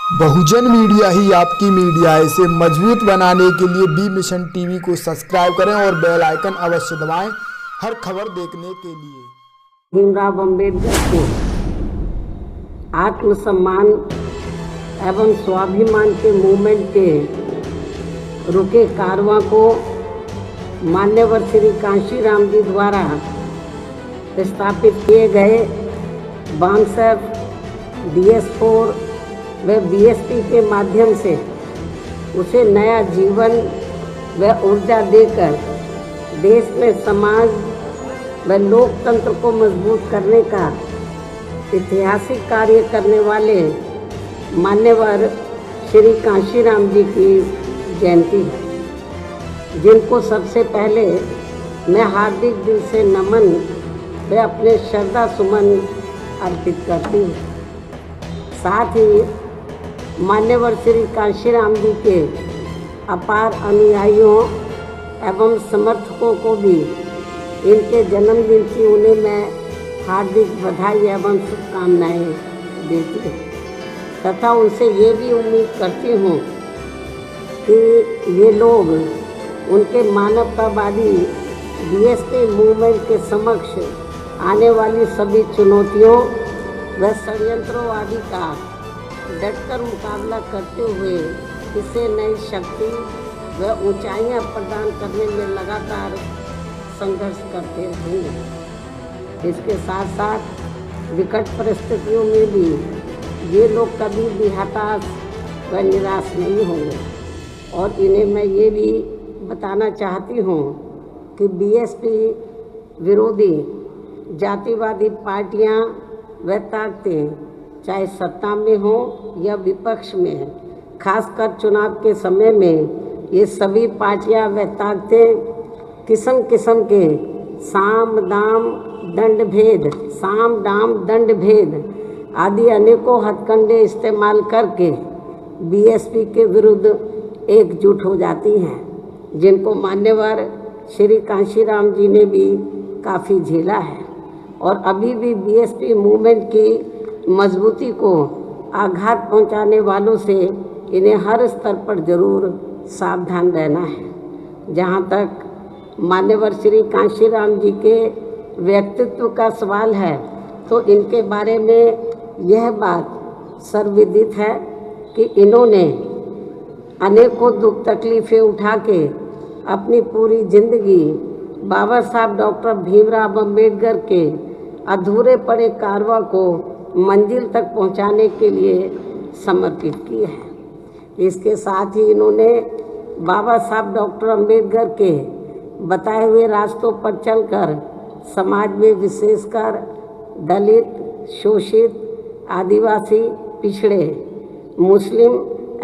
बहुजन media ही आपकी media है। इसे मजबूत बनाने के लिए बी मिशन टीवी को सब्सक्राइब करें और बेल आइकन अवश्य दबाएं हर खबर देखने के लिए। भीमराव अम्बेडकर के आत्मसम्मान एवं स्वाभिमान के मूवमेंट के रुके कारवां को मान्यवर श्री कांशीराम जी द्वारा स्थापित किए गए बामसेफ, DS4 व BSP के माध्यम से उसे नया जीवन व ऊर्जा देकर देश में समाज व लोकतंत्र को मजबूत करने का ऐतिहासिक कार्य करने वाले मान्यवर श्री कांशीराम जी की जयंती है, जिनको सबसे पहले मैं हार्दिक दिल से नमन व अपने श्रद्धा सुमन अर्पित करती हूँ। साथ ही मान्यवर श्री कांशीराम जी के अपार अनुयायियों एवं समर्थकों को भी इनके जन्मदिन की उन्हें मैं हार्दिक बधाई एवं शुभकामनाएँ देती हूँ तथा उनसे ये भी उम्मीद करती हूँ कि ये लोग उनके मानवतावादी BSP मूवमेंट के समक्ष आने वाली सभी चुनौतियों व षड्यंत्रों आदि का डटकर मुकाबला करते हुए इसे नई शक्ति व ऊंचाइयां प्रदान करने में लगातार संघर्ष करते रहेंगे। इसके साथ साथ विकट परिस्थितियों में भी ये लोग कभी भी हताश व निराश नहीं होंगे। और इन्हें मैं ये भी बताना चाहती हूँ कि BSP विरोधी जातिवादी पार्टियाँ व ताकतें चाहे सत्ता में हो या विपक्ष में, खासकर चुनाव के समय में ये सभी पार्टियां व ताकतें किस्म किस्म के साम दाम दंड भेद आदि अनेकों हथकंडे इस्तेमाल करके BSP के विरुद्ध एकजुट हो जाती हैं, जिनको मान्यवर श्री कांशीराम जी ने भी काफ़ी झेला है। और अभी भी BSP मूवमेंट की मजबूती को आघात पहुंचाने वालों से इन्हें हर स्तर पर जरूर सावधान रहना है। जहां तक मान्यवर श्री कांशीराम जी के व्यक्तित्व का सवाल है तो इनके बारे में यह बात सर्वविदित है कि इन्होंने अनेकों दुख तकलीफ़ें उठा के अपनी पूरी जिंदगी बाबा साहब डॉक्टर भीमराव अम्बेडकर के अधूरे पड़े कारवां को मंजिल तक पहुंचाने के लिए समर्पित की है। इसके साथ ही इन्होंने बाबा साहब डॉक्टर अम्बेडकर के बताए हुए रास्तों पर चलकर समाज में विशेषकर दलित, शोषित, आदिवासी, पिछड़े, मुस्लिम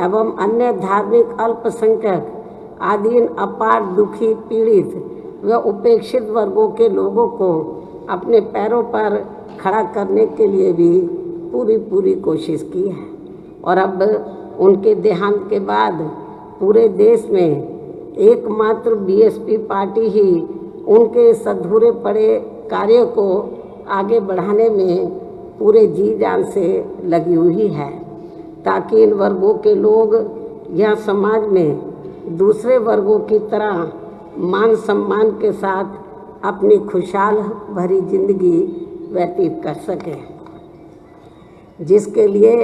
एवं अन्य धार्मिक अल्पसंख्यक आदि इन अपार दुखी, पीड़ित व उपेक्षित वर्गों के लोगों को अपने पैरों पर खड़ा करने के लिए भी पूरी कोशिश की है। और अब उनके देहांत के बाद पूरे देश में एकमात्र BSP पार्टी ही उनके इस अधूरे पड़े कार्य को आगे बढ़ाने में पूरे जी जान से लगी हुई है, ताकि इन वर्गों के लोग यह समाज में दूसरे वर्गों की तरह मान सम्मान के साथ अपनी खुशहाल भरी जिंदगी व्यतीत कर सके, जिसके लिए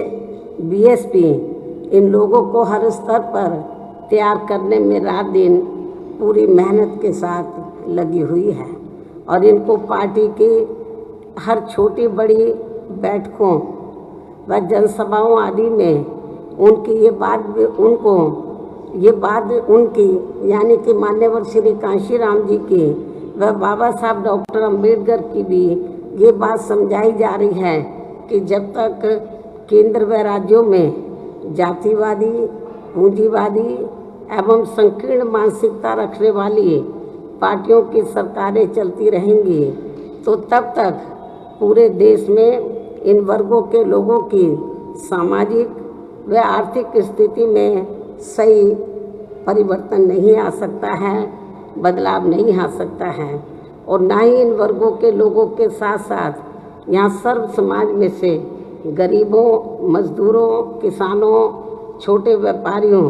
BSP इन लोगों को हर स्तर पर तैयार करने में रात दिन पूरी मेहनत के साथ लगी हुई है। और इनको पार्टी की हर छोटी बड़ी बैठकों व जनसभाओं आदि में उनकी ये बात उनकी यानी कि मान्यवर श्री कांशीराम जी की व बाबा साहब डॉक्टर अम्बेडकर की भी ये बात समझाई जा रही है कि जब तक केंद्र व राज्यों में जातिवादी, पूंजीवादी एवं संकीर्ण मानसिकता रखने वाली पार्टियों की सरकारें चलती रहेंगी तो तब तक पूरे देश में इन वर्गों के लोगों की सामाजिक व आर्थिक स्थिति में सही परिवर्तन नहीं आ सकता है, बदलाव नहीं आ सकता है। और ना ही इन वर्गों के लोगों के साथ साथ यहाँ सर्व समाज में से गरीबों, मजदूरों, किसानों, छोटे व्यापारियों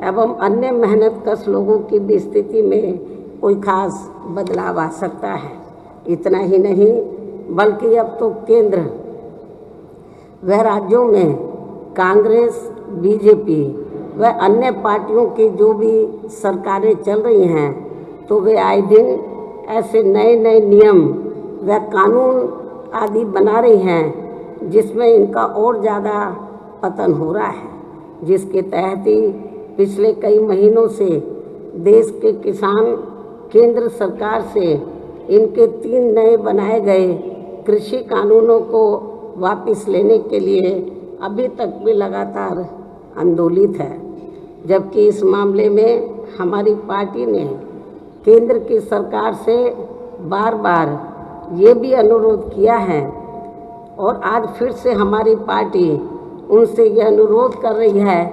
एवं अन्य मेहनतकश लोगों की भी स्थिति में कोई खास बदलाव आ सकता है। इतना ही नहीं बल्कि अब तो केंद्र व राज्यों में कांग्रेस, बीजेपी व अन्य पार्टियों की जो भी सरकारें चल रही हैं तो वे आए दिन ऐसे नए नए नियम व कानून आदि बना रही हैं जिसमें इनका और ज़्यादा पतन हो रहा है, जिसके तहत ही पिछले कई महीनों से देश के किसान केंद्र सरकार से इनके 3 नए बनाए गए कृषि कानूनों को वापस लेने के लिए अभी तक भी लगातार आंदोलित है। जबकि इस मामले में हमारी पार्टी ने केंद्र की सरकार से बार बार ये भी अनुरोध किया है और आज फिर से हमारी पार्टी उनसे यह अनुरोध कर रही है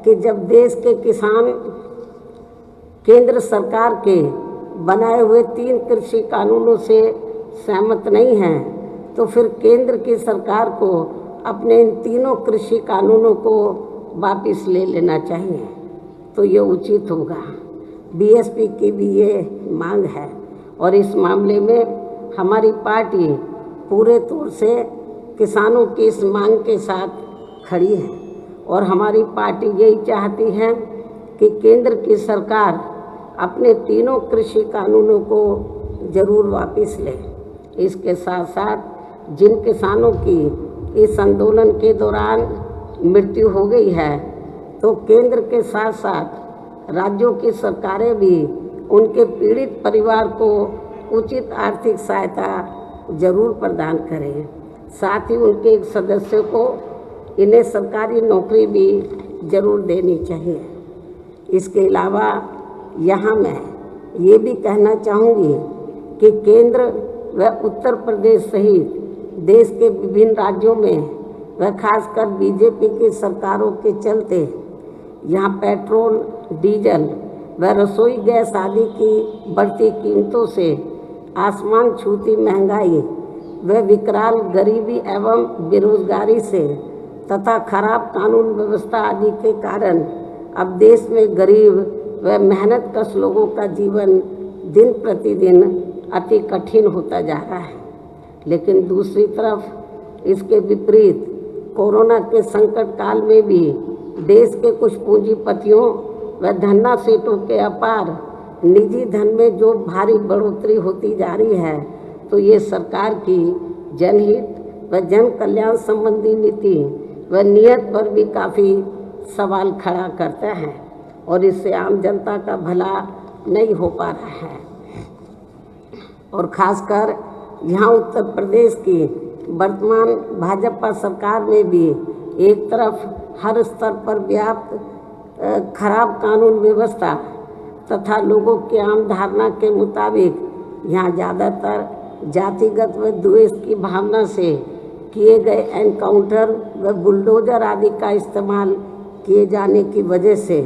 कि जब देश के किसान केंद्र सरकार के बनाए हुए 3 कृषि कानूनों से सहमत नहीं हैं तो फिर केंद्र की सरकार को अपने इन तीनों कृषि कानूनों को वापस ले लेना चाहिए, तो ये उचित होगा। बीएसपी की भी ये मांग है और इस मामले में हमारी पार्टी पूरे तौर से किसानों की इस मांग के साथ खड़ी है और हमारी पार्टी यही चाहती है कि केंद्र की सरकार अपने तीनों कृषि कानूनों को जरूर वापस ले। इसके साथ साथ जिन किसानों की इस आंदोलन के दौरान मृत्यु हो गई है तो केंद्र के साथ साथ राज्यों की सरकारें भी उनके पीड़ित परिवार को उचित आर्थिक सहायता जरूर प्रदान करें। साथ ही उनके एक सदस्य को इन्हें सरकारी नौकरी भी जरूर देनी चाहिए। इसके अलावा यहाँ मैं ये भी कहना चाहूँगी कि केंद्र व उत्तर प्रदेश सहित देश के विभिन्न राज्यों में व खासकर बीजेपी की सरकारों के चलते यहाँ पेट्रोल, डीजल व रसोई गैस आदि की बढ़ती कीमतों से आसमान छूती महंगाई व विकराल गरीबी एवं बेरोजगारी से तथा खराब कानून व्यवस्था आदि के कारण अब देश में गरीब व मेहनतकश लोगों का जीवन दिन प्रतिदिन अति कठिन होता जा रहा है। लेकिन दूसरी तरफ इसके विपरीत कोरोना के संकट काल में भी देश के कुछ पूंजीपतियों व धन्ना सेठों के अपार निजी धन में जो भारी बढ़ोतरी होती जा रही है तो ये सरकार की जनहित व जन कल्याण संबंधी नीति व नियत पर भी काफ़ी सवाल खड़ा करता है और इससे आम जनता का भला नहीं हो पा रहा है। और ख़ासकर यहाँ उत्तर प्रदेश की वर्तमान भाजपा सरकार में भी एक तरफ हर स्तर पर व्याप्त खराब कानून व्यवस्था तथा लोगों की आम धारणा के मुताबिक यहाँ ज़्यादातर जातिगत व द्वेष की भावना से किए गए एनकाउंटर व बुलडोजर आदि का इस्तेमाल किए जाने की वजह से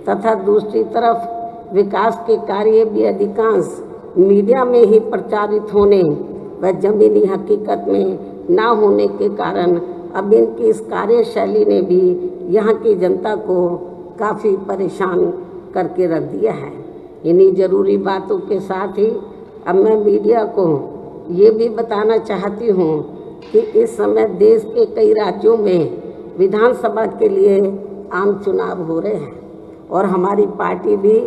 तथा दूसरी तरफ विकास के कार्य भी अधिकांश मीडिया में ही प्रचारित होने व ज़मीनी हकीकत में ना होने के कारण अब इनकी इस कार्यशैली ने भी यहाँ की जनता को काफ़ी परेशान करके रख दिया है। इन्हीं ज़रूरी बातों के साथ ही अब मैं मीडिया को ये भी बताना चाहती हूँ कि इस समय देश के कई राज्यों में विधानसभा के लिए आम चुनाव हो रहे हैं और हमारी पार्टी भी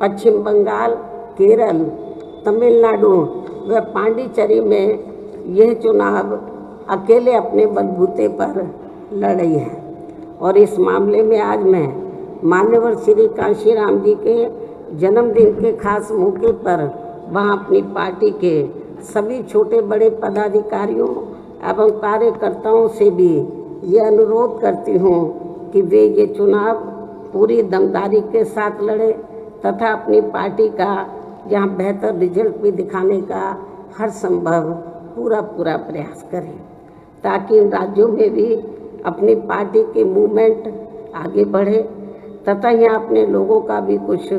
पश्चिम बंगाल, केरल, तमिलनाडु व पांडिचेरी में यह चुनाव अकेले अपने बलबूते पर लड़ रही है। और इस मामले में आज मैं मान्यवर श्री कांशीराम जी के जन्मदिन के खास मौके पर वहां अपनी पार्टी के सभी छोटे बड़े पदाधिकारियों एवं कार्यकर्ताओं से भी ये अनुरोध करती हूँ कि वे ये चुनाव पूरी दमदारी के साथ लड़े तथा अपनी पार्टी का यहाँ बेहतर रिजल्ट भी दिखाने का हर संभव पूरा प्रयास करें ताकि इन राज्यों में भी अपनी पार्टी की मूवमेंट आगे बढ़े तथा यहाँ अपने लोगों का भी कुछ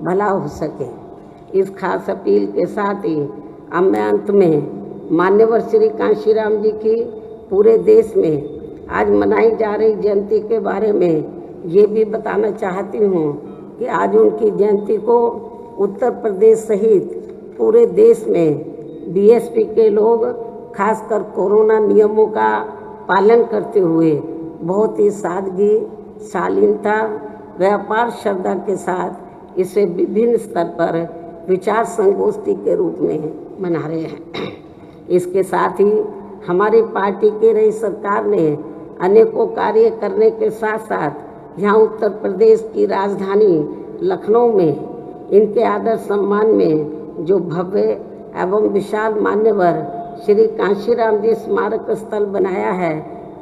भला हो सके। इस खास अपील के साथ ही अब मैं अंत में मान्यवर श्री कांशीराम जी की पूरे देश में आज मनाई जा रही जयंती के बारे में ये भी बताना चाहती हूँ कि आज उनकी जयंती को उत्तर प्रदेश सहित पूरे देश में बीएसपी के लोग खासकर कोरोना नियमों का पालन करते हुए बहुत ही सादगी, शालीनता, व्यापार श्रद्धा के साथ इसे विभिन्न स्तर पर विचार संगोष्ठी के रूप में मना रहे हैं। इसके साथ ही हमारी पार्टी की रही सरकार ने अनेकों कार्य करने के साथ साथ यहाँ उत्तर प्रदेश की राजधानी लखनऊ में इनके आदर सम्मान में जो भव्य एवं विशाल मान्यवर श्री कांशीराम जी स्मारक स्थल बनाया है,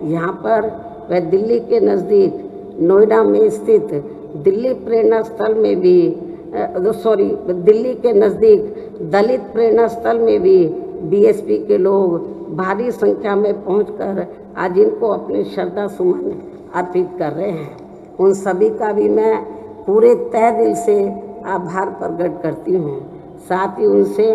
यहाँ पर वह दिल्ली के नज़दीक नोएडा में स्थित दिल्ली प्रेरणा स्थल में भी दिल्ली के नज़दीक दलित प्रेरणा स्थल में भी बीएसपी के लोग भारी संख्या में पहुंचकर आज इनको अपने श्रद्धा सुमन अर्पित कर रहे हैं। उन सभी का भी मैं पूरे तहे दिल से आभार प्रकट करती हूँ। साथ ही उनसे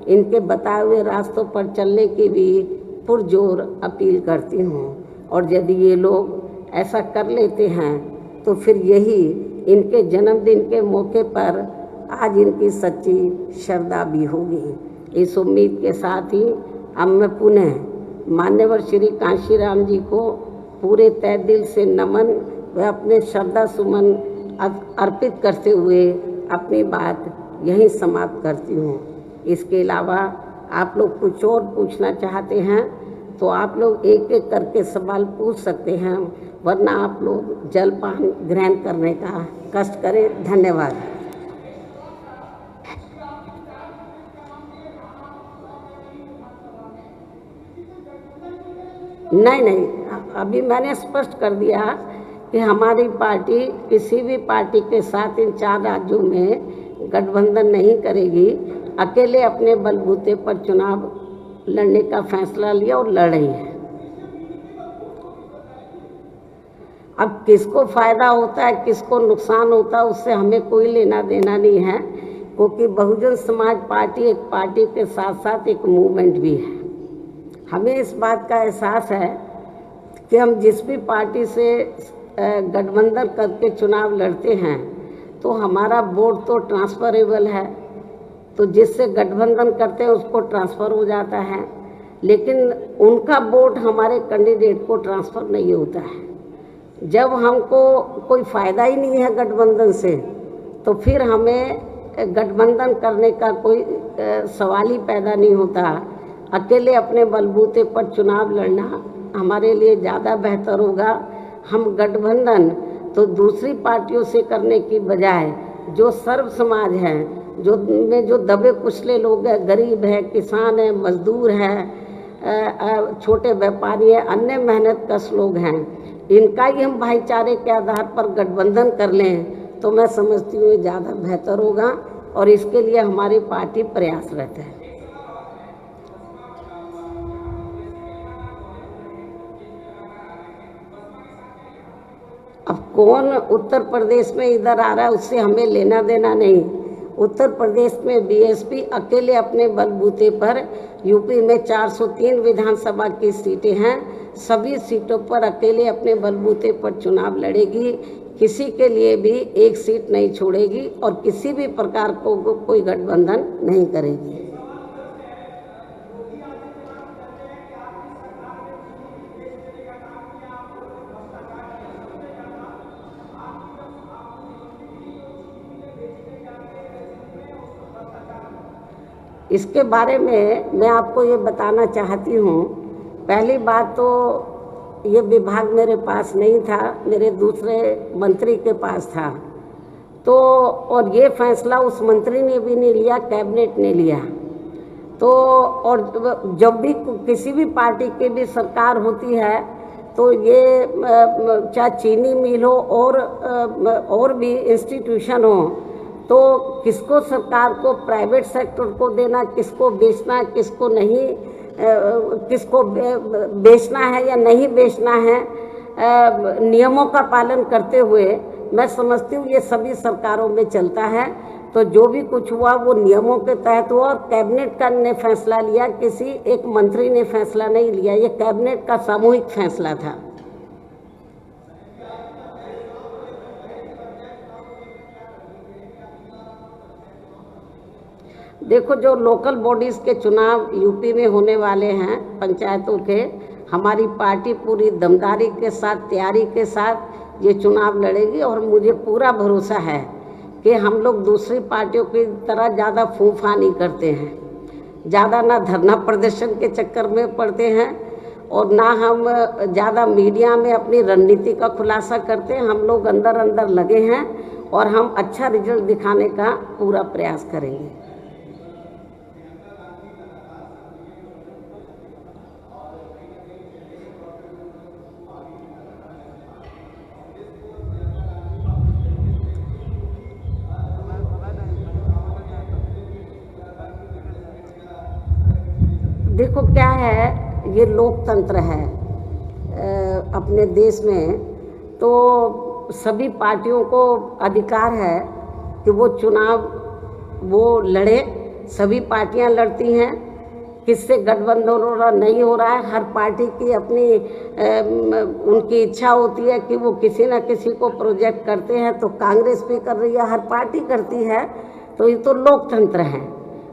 इनके बताए हुए रास्तों पर चलने की भी पुरजोर अपील करती हूँ और यदि ये लोग ऐसा कर लेते हैं तो फिर यही इनके जन्मदिन के मौके पर आज इनकी सच्ची श्रद्धा भी होगी। इस उम्मीद के साथ ही अब मैं पुनः मान्यवर श्री कांशीराम जी को पूरे तहे दिल से नमन व अपने श्रद्धा सुमन अर्पित करते हुए अपनी बात यहीं समाप्त करती हूँ। इसके अलावा आप लोग कुछ और पूछना चाहते हैं तो आप लोग एक एक करके सवाल पूछ सकते हैं, वरना आप लोग जलपान ग्रहण करने का कष्ट करें। धन्यवाद। नहीं, अभी मैंने स्पष्ट कर दिया कि हमारी पार्टी किसी भी पार्टी के साथ इन 4 राज्यों में गठबंधन नहीं करेगी। अकेले अपने बलबूते पर चुनाव लड़ने का फैसला लिया और लड़ रही है। अब किसको फायदा होता है, किसको नुकसान होता है, उससे हमें कोई लेना देना नहीं है, क्योंकि बहुजन समाज पार्टी एक पार्टी के साथ साथ एक मूवमेंट भी है। हमें इस बात का एहसास है कि हम जिस भी पार्टी से गठबंधन करके चुनाव लड़ते हैं तो हमारा वोट तो ट्रांसफरेबल है, तो जिससे गठबंधन करते हैं उसको ट्रांसफ़र हो जाता है, लेकिन उनका वोट हमारे कैंडिडेट को ट्रांसफ़र नहीं होता है। जब हमको कोई फ़ायदा ही नहीं है गठबंधन से तो फिर हमें गठबंधन करने का कोई सवाल ही पैदा नहीं होता। अकेले अपने बलबूते पर चुनाव लड़ना हमारे लिए ज़्यादा बेहतर होगा। हम गठबंधन तो दूसरी पार्टियों से करने की बजाय जो सर्व समाज है, जो दबे कुचले लोग हैं, गरीब है, किसान है, मजदूर है, छोटे व्यापारी है, अन्य मेहनत कश लोग हैं, इनका ही हम भाईचारे के आधार पर गठबंधन कर लें तो मैं समझती हूँ ज़्यादा बेहतर होगा और इसके लिए हमारी पार्टी प्रयासरत है। अब कौन उत्तर प्रदेश में इधर आ रहा है उससे हमें लेना देना नहीं। उत्तर प्रदेश में बीएसपी अकेले अपने बलबूते पर यूपी में 403 विधानसभा की सीटें हैं, सभी सीटों पर अकेले अपने बलबूते पर चुनाव लड़ेगी, किसी के लिए भी एक सीट नहीं छोड़ेगी और किसी भी प्रकार को कोई गठबंधन नहीं करेगी। इसके बारे में मैं आपको ये बताना चाहती हूँ। पहली बात तो ये विभाग मेरे पास नहीं था, मेरे दूसरे मंत्री के पास था, तो और ये फैसला उस मंत्री ने भी नहीं लिया, कैबिनेट ने लिया। तो और जब भी किसी भी पार्टी की भी सरकार होती है तो ये चाहे चीनी मिल हो और भी इंस्टीट्यूशन हो, तो किसको सरकार को प्राइवेट सेक्टर को देना, किसको बेचना, किसको नहीं, किसको बेचना है या नहीं बेचना है, नियमों का पालन करते हुए मैं समझती हूँ ये सभी सरकारों में चलता है। तो जो भी कुछ हुआ वो नियमों के तहत हुआ और कैबिनेट का ने फैसला लिया, किसी एक मंत्री ने फैसला नहीं लिया, ये कैबिनेट का सामूहिक फैसला था। देखो, जो लोकल बॉडीज़ के चुनाव यूपी में होने वाले हैं पंचायतों के, हमारी पार्टी पूरी दमदारी के साथ, तैयारी के साथ ये चुनाव लड़ेगी और मुझे पूरा भरोसा है कि हम लोग दूसरी पार्टियों की तरह ज़्यादा फूफा नहीं करते हैं, ज़्यादा ना धरना प्रदर्शन के चक्कर में पड़ते हैं और ना हम ज़्यादा मीडिया में अपनी रणनीति का खुलासा करते हैं। हम लोग अंदर अंदर लगे हैं और हम अच्छा रिजल्ट दिखाने का पूरा प्रयास करेंगे। देखो क्या है, ये लोकतंत्र है अपने देश में, तो सभी पार्टियों को अधिकार है कि वो चुनाव वो लड़े। सभी पार्टियां लड़ती हैं, किससे गठबंधन नहीं हो रहा है। हर पार्टी की अपनी उनकी इच्छा होती है कि वो किसी न किसी को प्रोजेक्ट करते हैं, तो कांग्रेस भी कर रही है, हर पार्टी करती है, तो ये तो लोकतंत्र है।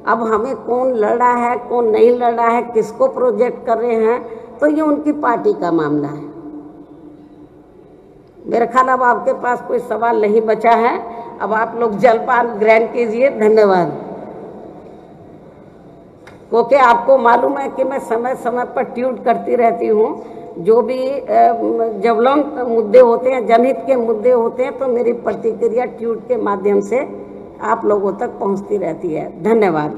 अब हमें कौन लड़ रहा है, कौन नहीं लड़ रहा है, किसको प्रोजेक्ट कर रहे हैं, तो ये उनकी पार्टी का मामला है। मेरे ख्याल अब आपके पास कोई सवाल नहीं बचा है, अब आप लोग जलपान ग्रहण कीजिए। धन्यवाद। क्योंकि आपको मालूम है कि मैं समय समय पर ट्वीट करती रहती हूँ, जो भी ज्वलंत मुद्दे होते हैं, जनहित के मुद्दे होते हैं, तो मेरी प्रतिक्रिया ट्वीट के माध्यम से आप लोगों तक पहुंचती रहती है। धन्यवाद।